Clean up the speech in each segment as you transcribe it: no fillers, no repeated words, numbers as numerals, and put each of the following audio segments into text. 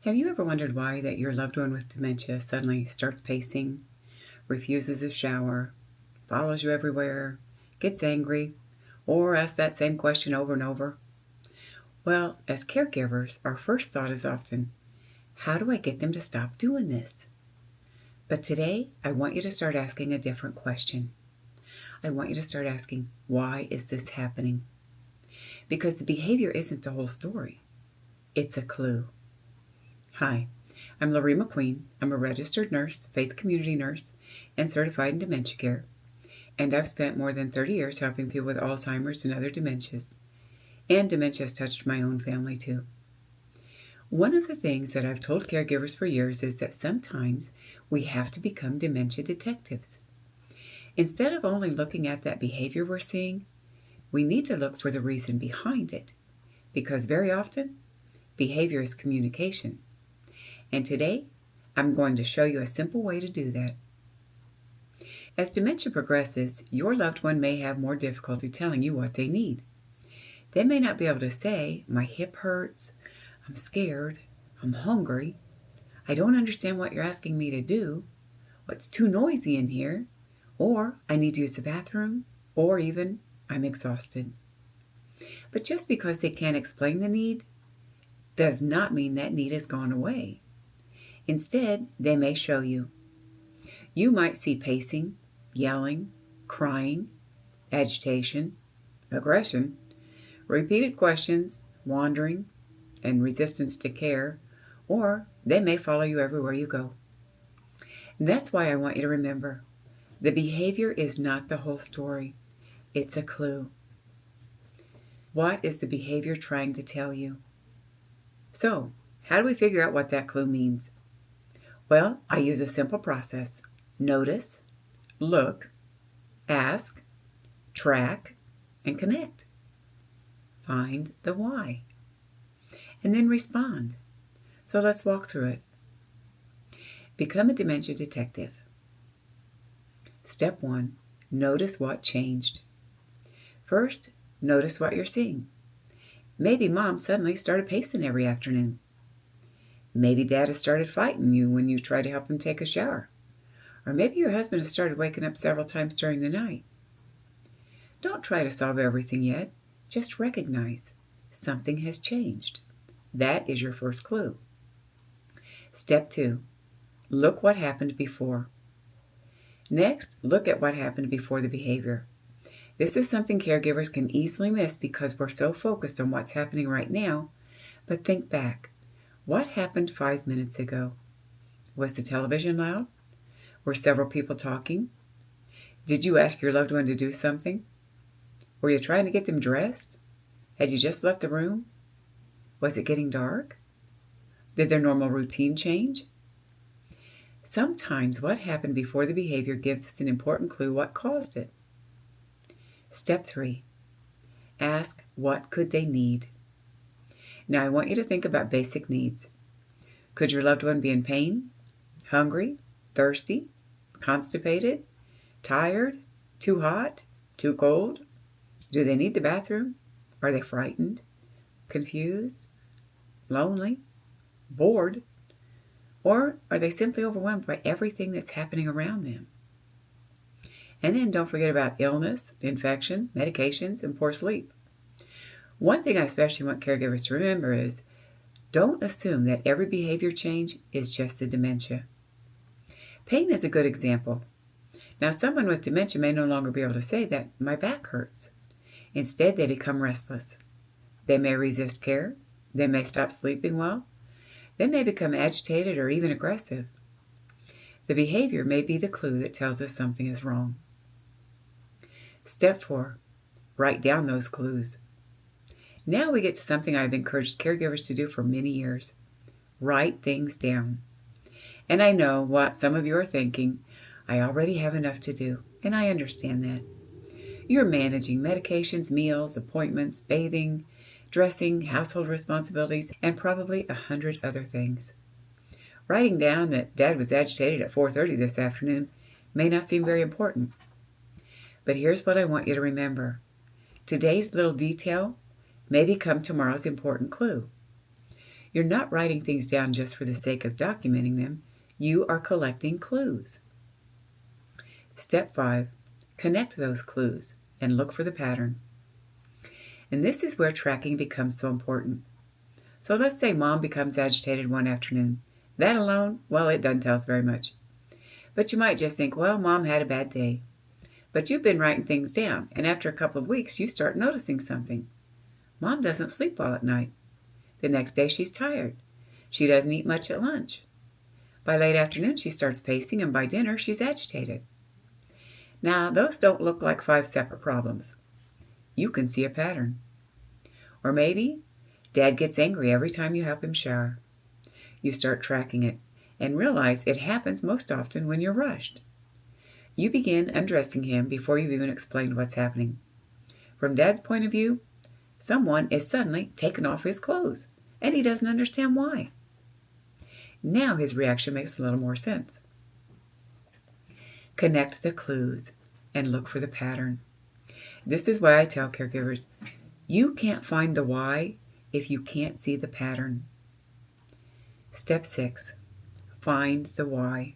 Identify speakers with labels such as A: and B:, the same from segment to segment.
A: Have you ever wondered why that your loved one with dementia suddenly starts pacing, refuses a shower, follows you everywhere, gets angry, or asks that same question over and over? Well, as caregivers, our first thought is often, how do I get them to stop doing this? But today, I want you to start asking a different question. I want you to start asking, why is this happening? Because the behavior isn't the whole story. It's a clue. Hi, I'm 𝙒𝙬𝙀𝙀. I'm a registered nurse, faith community nurse, and certified in dementia care. And I've spent more than 30 years helping people with Alzheimer's and other dementias. And dementia has touched my own family too. One of the things that I've told caregivers for years is that sometimes we have to become dementia detectives. Instead of only looking at that behavior we're seeing, we need to look for the reason behind it. Because very often, behavior is communication. And today, I'm going to show you a simple way to do that. As dementia progresses, your loved one may have more difficulty telling you what they need. They may not be able to say, my hip hurts, I'm scared, I'm hungry, I don't understand what you're asking me to do, it's too noisy in here, or I need to use the bathroom, or even I'm exhausted. But just because they can't explain the need does not mean that need has gone away. Instead, they may show you. You might see pacing, yelling, crying, agitation, aggression, repeated questions, wandering, and resistance to care, or they may follow you everywhere you go. And that's why I want you to remember, the behavior is not the whole story. It's a clue. What is the behavior trying to tell you? So, how do we figure out what that clue means? Well, I use a simple process. Notice, look, ask, track, and connect. Find the why. And then respond. So let's walk through it. Become a dementia detective. Step 1, notice what changed. First, notice what you're seeing. Maybe mom suddenly started pacing every afternoon. Maybe dad has started fighting you when you try to help him take a shower. Or maybe your husband has started waking up several times during the night. Don't try to solve everything yet. Just recognize something has changed. That is your first clue. Step 2, look what happened before. Next, look at what happened before the behavior. This is something caregivers can easily miss because we're so focused on what's happening right now. But think back. What happened 5 minutes ago? Was the television loud? Were several people talking? Did you ask your loved one to do something? Were you trying to get them dressed? Had you just left the room? Was it getting dark? Did their normal routine change? Sometimes what happened before the behavior gives us an important clue what caused it. Step 3, ask what could they need. Now I want you to think about basic needs. Could your loved one be in pain, hungry, thirsty, constipated, tired, too hot, too cold? Do they need the bathroom? Are they frightened, confused, lonely, bored? Or are they simply overwhelmed by everything that's happening around them? And then don't forget about illness, infection, medications, and poor sleep. One thing I especially want caregivers to remember is, don't assume that every behavior change is just the dementia. Pain is a good example. Now, someone with dementia may no longer be able to say that my back hurts. Instead, they become restless. They may resist care. They may stop sleeping well. They may become agitated or even aggressive. The behavior may be the clue that tells us something is wrong. Step 4, write down those clues. Now we get to something I've encouraged caregivers to do for many years. Write things down. And I know what some of you are thinking, I already have enough to do, and I understand that. You're managing medications, meals, appointments, bathing, dressing, household responsibilities, and probably 100 other things. Writing down that Dad was agitated at 4:30 this afternoon may not seem very important. But here's what I want you to remember. Today's little detail may become tomorrow's important clue. You're not writing things down just for the sake of documenting them. You are collecting clues. Step 5. Connect those clues and look for the pattern. And this is where tracking becomes so important. So let's say Mom becomes agitated one afternoon. That alone, well, it doesn't tell us very much. But you might just think, well, Mom had a bad day. But you've been writing things down, and after a couple of weeks, you start noticing something. Mom doesn't sleep well at night. The next day, she's tired. She doesn't eat much at lunch. By late afternoon, she starts pacing, and by dinner, she's agitated. Now, those don't look like 5 separate problems. You can see a pattern. Or maybe Dad gets angry every time you help him shower. You start tracking it and realize it happens most often when you're rushed. You begin undressing him before you've even explained what's happening. From Dad's point of view, someone is suddenly taking off his clothes, and he doesn't understand why. Now his reaction makes a little more sense. Connect the clues and look for the pattern. This is why I tell caregivers, you can't find the why if you can't see the pattern. Step 6. Find the why.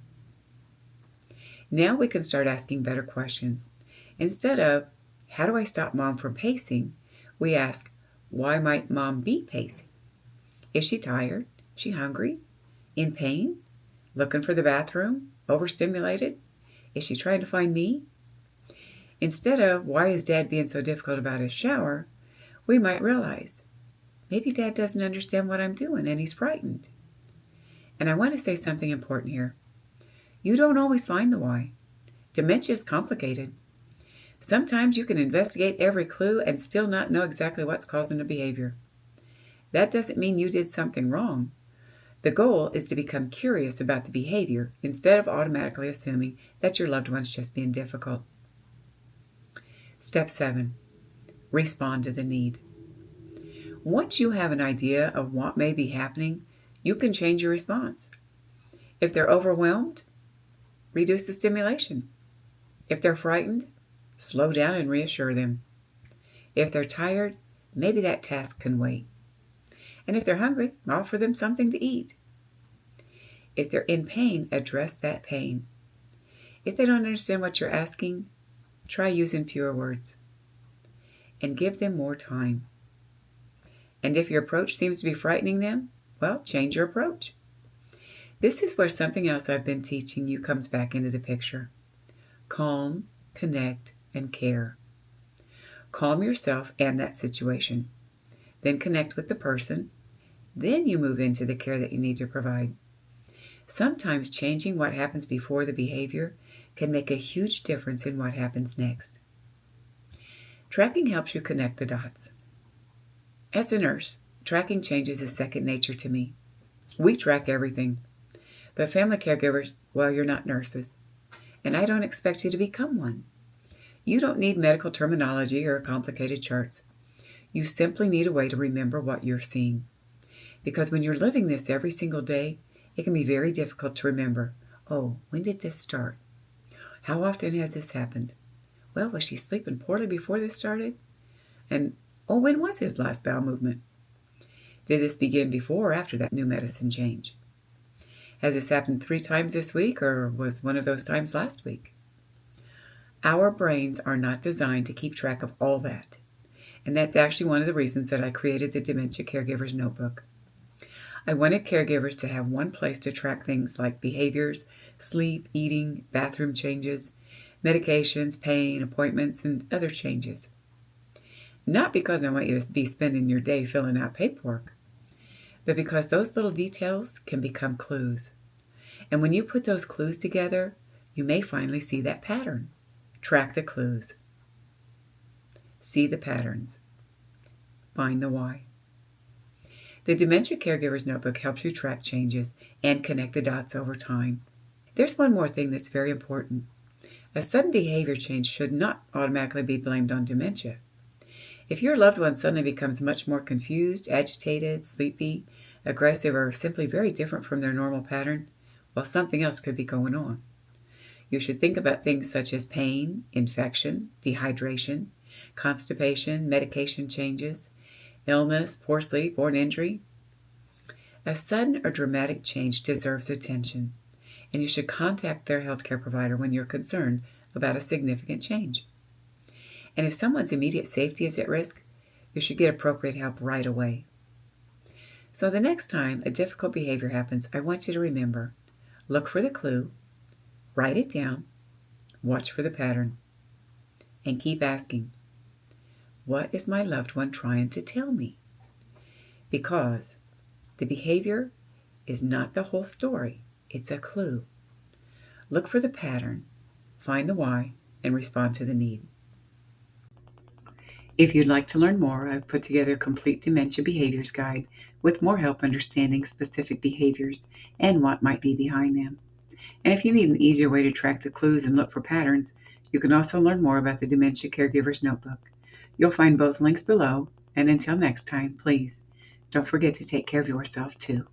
A: Now we can start asking better questions. Instead of, how do I stop Mom from pacing? We ask, why might Mom be pacing? Is she tired? Is she hungry? In pain? Looking for the bathroom? Overstimulated? Is she trying to find me? Instead of, why is Dad being so difficult about his shower? We might realize, maybe Dad doesn't understand what I'm doing and he's frightened. And I want to say something important here. You don't always find the why. Dementia is complicated. Sometimes you can investigate every clue and still not know exactly what's causing the behavior. That doesn't mean you did something wrong. The goal is to become curious about the behavior instead of automatically assuming that your loved one's just being difficult. Step 7. Respond to the need. Once you have an idea of what may be happening, you can change your response. If they're overwhelmed, reduce the stimulation. If they're frightened, slow down and reassure them. If they're tired, maybe that task can wait. And if they're hungry, offer them something to eat. If they're in pain, address that pain. If they don't understand what you're asking, try using fewer words. And give them more time. And if your approach seems to be frightening them, well, change your approach. This is where something else I've been teaching you comes back into the picture. Calm, connect, and care. Calm yourself and that situation. Then connect with the person. Then you move into the care that you need to provide. Sometimes changing what happens before the behavior can make a huge difference in what happens next. Tracking helps you connect the dots. As a nurse, tracking changes is second nature to me. We track everything. But family caregivers, well, you're not nurses. And I don't expect you to become one. You don't need medical terminology or complicated charts. You simply need a way to remember what you're seeing. Because when you're living this every single day, it can be very difficult to remember, oh, when did this start? How often has this happened? Well, was she sleeping poorly before this started? And, oh, when was his last bowel movement? Did this begin before or after that new medicine change? Has this happened 3 times this week or was one of those times last week? Our brains are not designed to keep track of all that. And that's actually one of the reasons that I created the Dementia Caregivers Notebook. I wanted caregivers to have one place to track things like behaviors, sleep, eating, bathroom changes, medications, pain, appointments, and other changes. Not because I want you to be spending your day filling out paperwork, but because those little details can become clues. And when you put those clues together, you may finally see that pattern. Track the clues. See the patterns. Find the why. The Dementia Caregivers Notebook helps you track changes and connect the dots over time. There's one more thing that's very important. A sudden behavior change should not automatically be blamed on dementia. If your loved one suddenly becomes much more confused, agitated, sleepy, aggressive, or simply very different from their normal pattern, well, something else could be going on. You should think about things such as pain, infection, dehydration, constipation, medication changes, illness, poor sleep, or an injury. A sudden or dramatic change deserves attention, and you should contact their healthcare provider when you're concerned about a significant change. And if someone's immediate safety is at risk, you should get appropriate help right away. So the next time a difficult behavior happens, I want you to remember, look for the clue, write it down, watch for the pattern, and keep asking, what is my loved one trying to tell me? Because the behavior is not the whole story, it's a clue. Look for the pattern, find the why, and respond to the need. If you'd like to learn more, I've put together a complete dementia behaviors guide with more help understanding specific behaviors and what might be behind them. And if you need an easier way to track the clues and look for patterns, you can also learn more about the Dementia Caregiver's Notebook. You'll find both links below, and until next time, please don't forget to take care of yourself too.